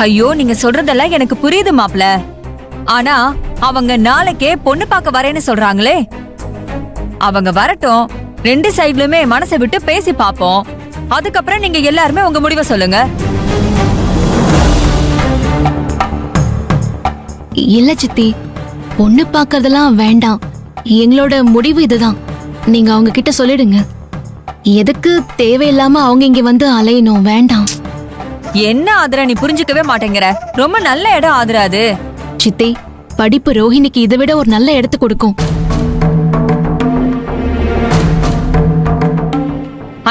ஐயோ, நீங்க சொல்றதெல்லாம் எனக்கு புரியுது மாப்ள. ஆனா அவங்க நாளைக்கே பொண்ணு பார்க்க வரேன்னு சொல்றாங்களே. அவங்க வரட்டும், ரெண்டு சைடுலுமே மனசை விட்டு பேசி பாப்போம். அதுக்கப்புறம் நீங்க எல்லாருமே உங்க முடிவை சொல்லுங்க. இல்ல சித்தி, பொண்ணு பாக்குறதெல்லாம் வேண்டாம். எங்களோட முடிவு இதுதான். நீங்க அவங்க கிட்ட சொல்லிடுங்க. எதுக்கு தேவையில்லாம அவங்க இங்க வந்து அலையணும்? வேண்டாம். என்ன ஆதரா, நீ புரிஞ்சுக்கவே மாட்டேங்கிற. ரொம்ப நல்ல இடம் ஆதரா அது. சித்தி, படிப்பு ரோஹிணிக்கு இதை விட ஒரு நல்ல இடத்து கொடுக்கும்.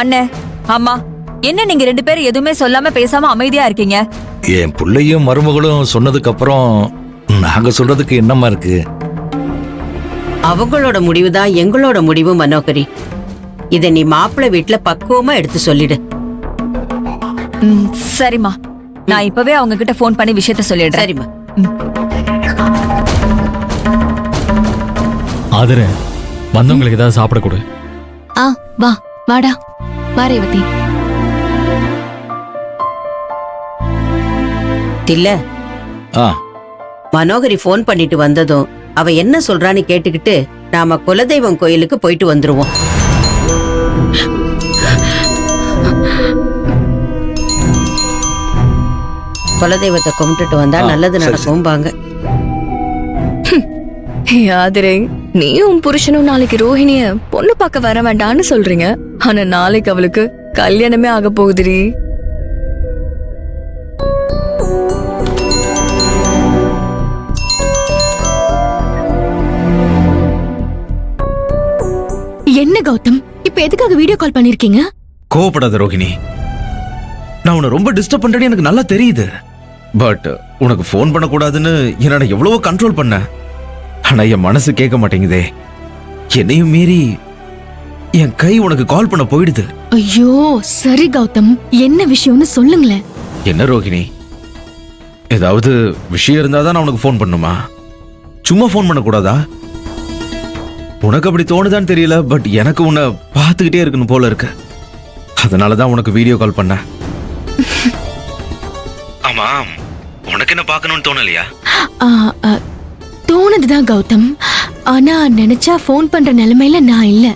அண்ணே, அம்மா, என்ன நீங்க ரெண்டு பேரும் எதுவுமே சொல்லாம பேசாம அமைதியா இருக்கீங்க? என் பிள்ளையும் மருமகளும் சொன்னதுக்கு அப்புறம் நாங்க சொல்றதுக்கு என்னமா இருக்கு? அவங்களோட முடிவுதான் எங்களோட முடிவு மனோகரி. இத நீ மாப்பிள்ளை வீட்டுல பக்குவமா எடுத்து சொல்லிடு. சரிம்மா, நான் இப்பவே அவங்க கிட்ட போன் பண்ணி விஷயத்த சொல்லிடுறேன். சரிம்மா. ஆதரே, வந்தவங்களுக்கு ஏதாவது சாப்பிட கொடு. வா வாடா, வா ரேவதி. இல்ல, ஆ, மனோகரி போன் பண்ணிட்டு வந்ததும் அவ என்ன சொல்றான்னு கேட்டுக்கிட்டு நாம குலதெய்வம் கோயிலுக்கு போயிட்டு வந்துருவோம். குலதெய்வத்தை கும்பிட்டுட்டு வந்தா நல்லது நடக்கும்பாங்க. ஆதரே, நீயும் புருஷனும் நாளைக்கு ரோஹிணிய பொண்ணு பார்க்க வர வேண்டான்னு சொல்றீங்க. ஆனா நாளைக்கு அவளுக்கு கல்யாணமே ஆக போகுதுடி. என்ன கௌதம், இப்ப எதுக்காக வீடியோ கால் பண்ணிருக்கீங்க? கோவப்படாத ரோஹிணி, நான் உன்னை ரொம்ப டிஸ்டர்ப் பண்றேன்னு எனக்கு நல்லா தெரியுது. பட் உனக்கு ஃபோன் பண்ணக்கூடாதுன்னு என்ன எவ்வளவோ கண்ட்ரோல் பண்ண. ஆனா என் மனசு கேட்க மாட்டேங்குதே. என்னையும் மீறி என் கை உனக்கு கால் பண்ண போயிடுது. ஐயோ சரி கௌதம், என்ன விஷயம்னு சொல்லுங்களேன். என்ன ரோஹிணி, ஏதாவது விஷயம் இருந்தாதான் நான் உனக்கு ஃபோன் பண்ணுமா? சும்மா ஃபோன் பண்ணக்கூடாதா? உனக்கு அப்படி தோணுதான்னு தெரியல, பட் எனக்கு உன்னை பார்த்துக்கிட்டே இருக்கணும் போல இருக்கு. அதனாலதான் உனக்கு வீடியோ கால் பண்ண. ஆமா, உனக்கு என்ன பார்க்கணும்னு தோணலையா? தோணுதுதான் கௌதம். ஆனா நினைச்சா ஃபோன் பண்ற நிலைமையில நான் இல்ல.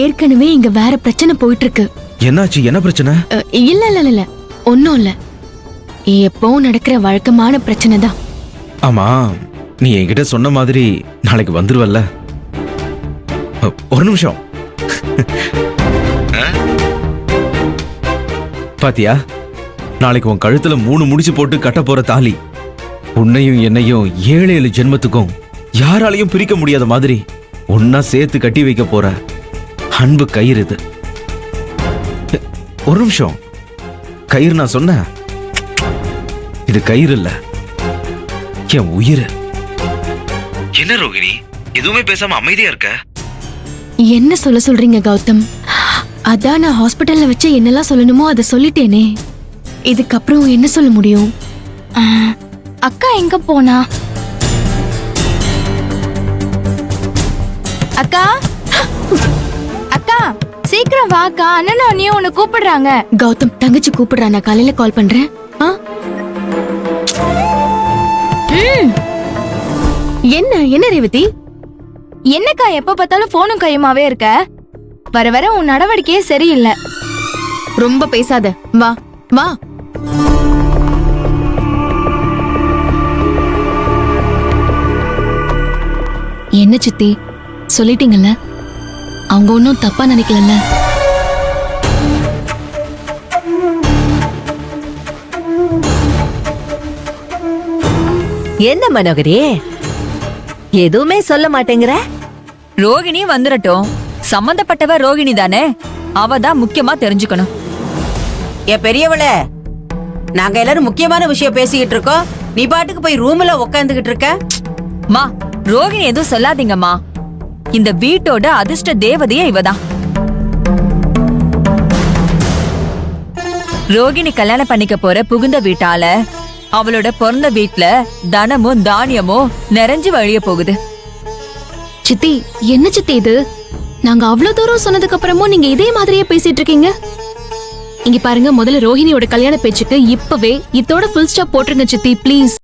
ஏற்கனவே இங்க வேற பிரச்சனை போயிட்டு இருக்கு. என்னாச்சு? என்ன பிரச்சனை? இல்ல இல்ல இல்ல, ஒன்னும் இல்ல. எப்போ நடக்கிற வழக்கமான பிரச்சனை தான். ஆமா, நீ என்கிட்ட சொன்ன மாதிரி நாளைக்கு வந்துருவல்ல? ஒரு நிமிஷம். பாத்தியா, நாளைக்கு உன் கழுத்துல 3 முடிச்சு போட்டு கட்ட போற தாலி உன்னையும் என்னையும் 7 ஜென்மத்துக்கும் யாராலையும் பிரிக்க முடியாத மாதிரி ஒன்னா சேர்த்து கட்டி வைக்க போற அன்பு கயிறு இது. ஒரு நிமிஷம், கயிறு நான் சொன்ன, இது கயிறு இல்ல, என் உயிர். என்ன ரோகிணி, எதுவுமே பேசாம அமைதியா இருக்க? என்ன சொல்றீங்க கௌதம்? அதான் நான் ஹாஸ்பிட்டல்ல வச்சு என்னெல்லாம் சொல்லணுமோ அதை சொல்லிட்டேனே. இதுக்கப்புறம் என்ன சொல்ல முடியும்? அக்கா எங்க போனா? அக்கா, அக்கா சீக்கிரம் வாக்கா, அண்ணனும் அண்ணியும் உன்னை கூப்பிடுறாங்க. கௌதம், தங்கச்சி கூப்பிடுறா, நான் காலையில கால் பண்றேன். என்ன என்ன ரேவதி? என்னக்கா எப்ப பார்த்தாலும் போனும் கையுமாவே இருக்க? வர வர உன் நடவடிக்கையே சரியில்லை. ரொம்ப பேசாத, வா வா. என்ன சித்தி, சொல்லிட்டீங்கல்ல? அவங்க ஒன்னும் தப்பா நினைக்கலல்ல? என்ன மனோகரி, எதுவுமே சொல்ல மாட்டேங்கிற? ரோகிணி வந்துடட்டும். சம்பந்தப்பட்டவ ரோகிணி தானே, அவ தான் முக்கியமா தெரிஞ்சுக்கணும். ஏ பெரியவளே, நாங்க எல்லாரும் முக்கியமான விஷயம் பேசிக்கிட்டு இருக்கோம், நீ பாட்டுக்கு போய் ரூம்ல உட்காந்துக்கிட்டு இருக்க. மா, ரோகிணி எதுவும் சொல்லாதீங்கம்மா. இந்த வீட்டோட அதிர்ஷ்ட தேவதையே இவதான். ரோகிணி கல்யாணம் பண்ணிக்க போற புகுந்த வீட்டால அவளோட பிறந்த வீட்ல தனமும் தானியமும் நிறைஞ்சு வழிய போகுது. சித்தி, என்ன சித்தி இது? நாங்க அவ்வளவு தூரம் சொன்னதுக்கு அப்புறமும் நீங்க இதே மாதிரியே பேசிட்டு இருக்கீங்க. இங்க பாருங்க, முதல்ல ரோஹிணியோட கல்யாண பேச்சுக்கு இப்பவே இதோட ஃபுல் ஸ்டாப் போட்டுருங்க சித்தி ப்ளீஸ்.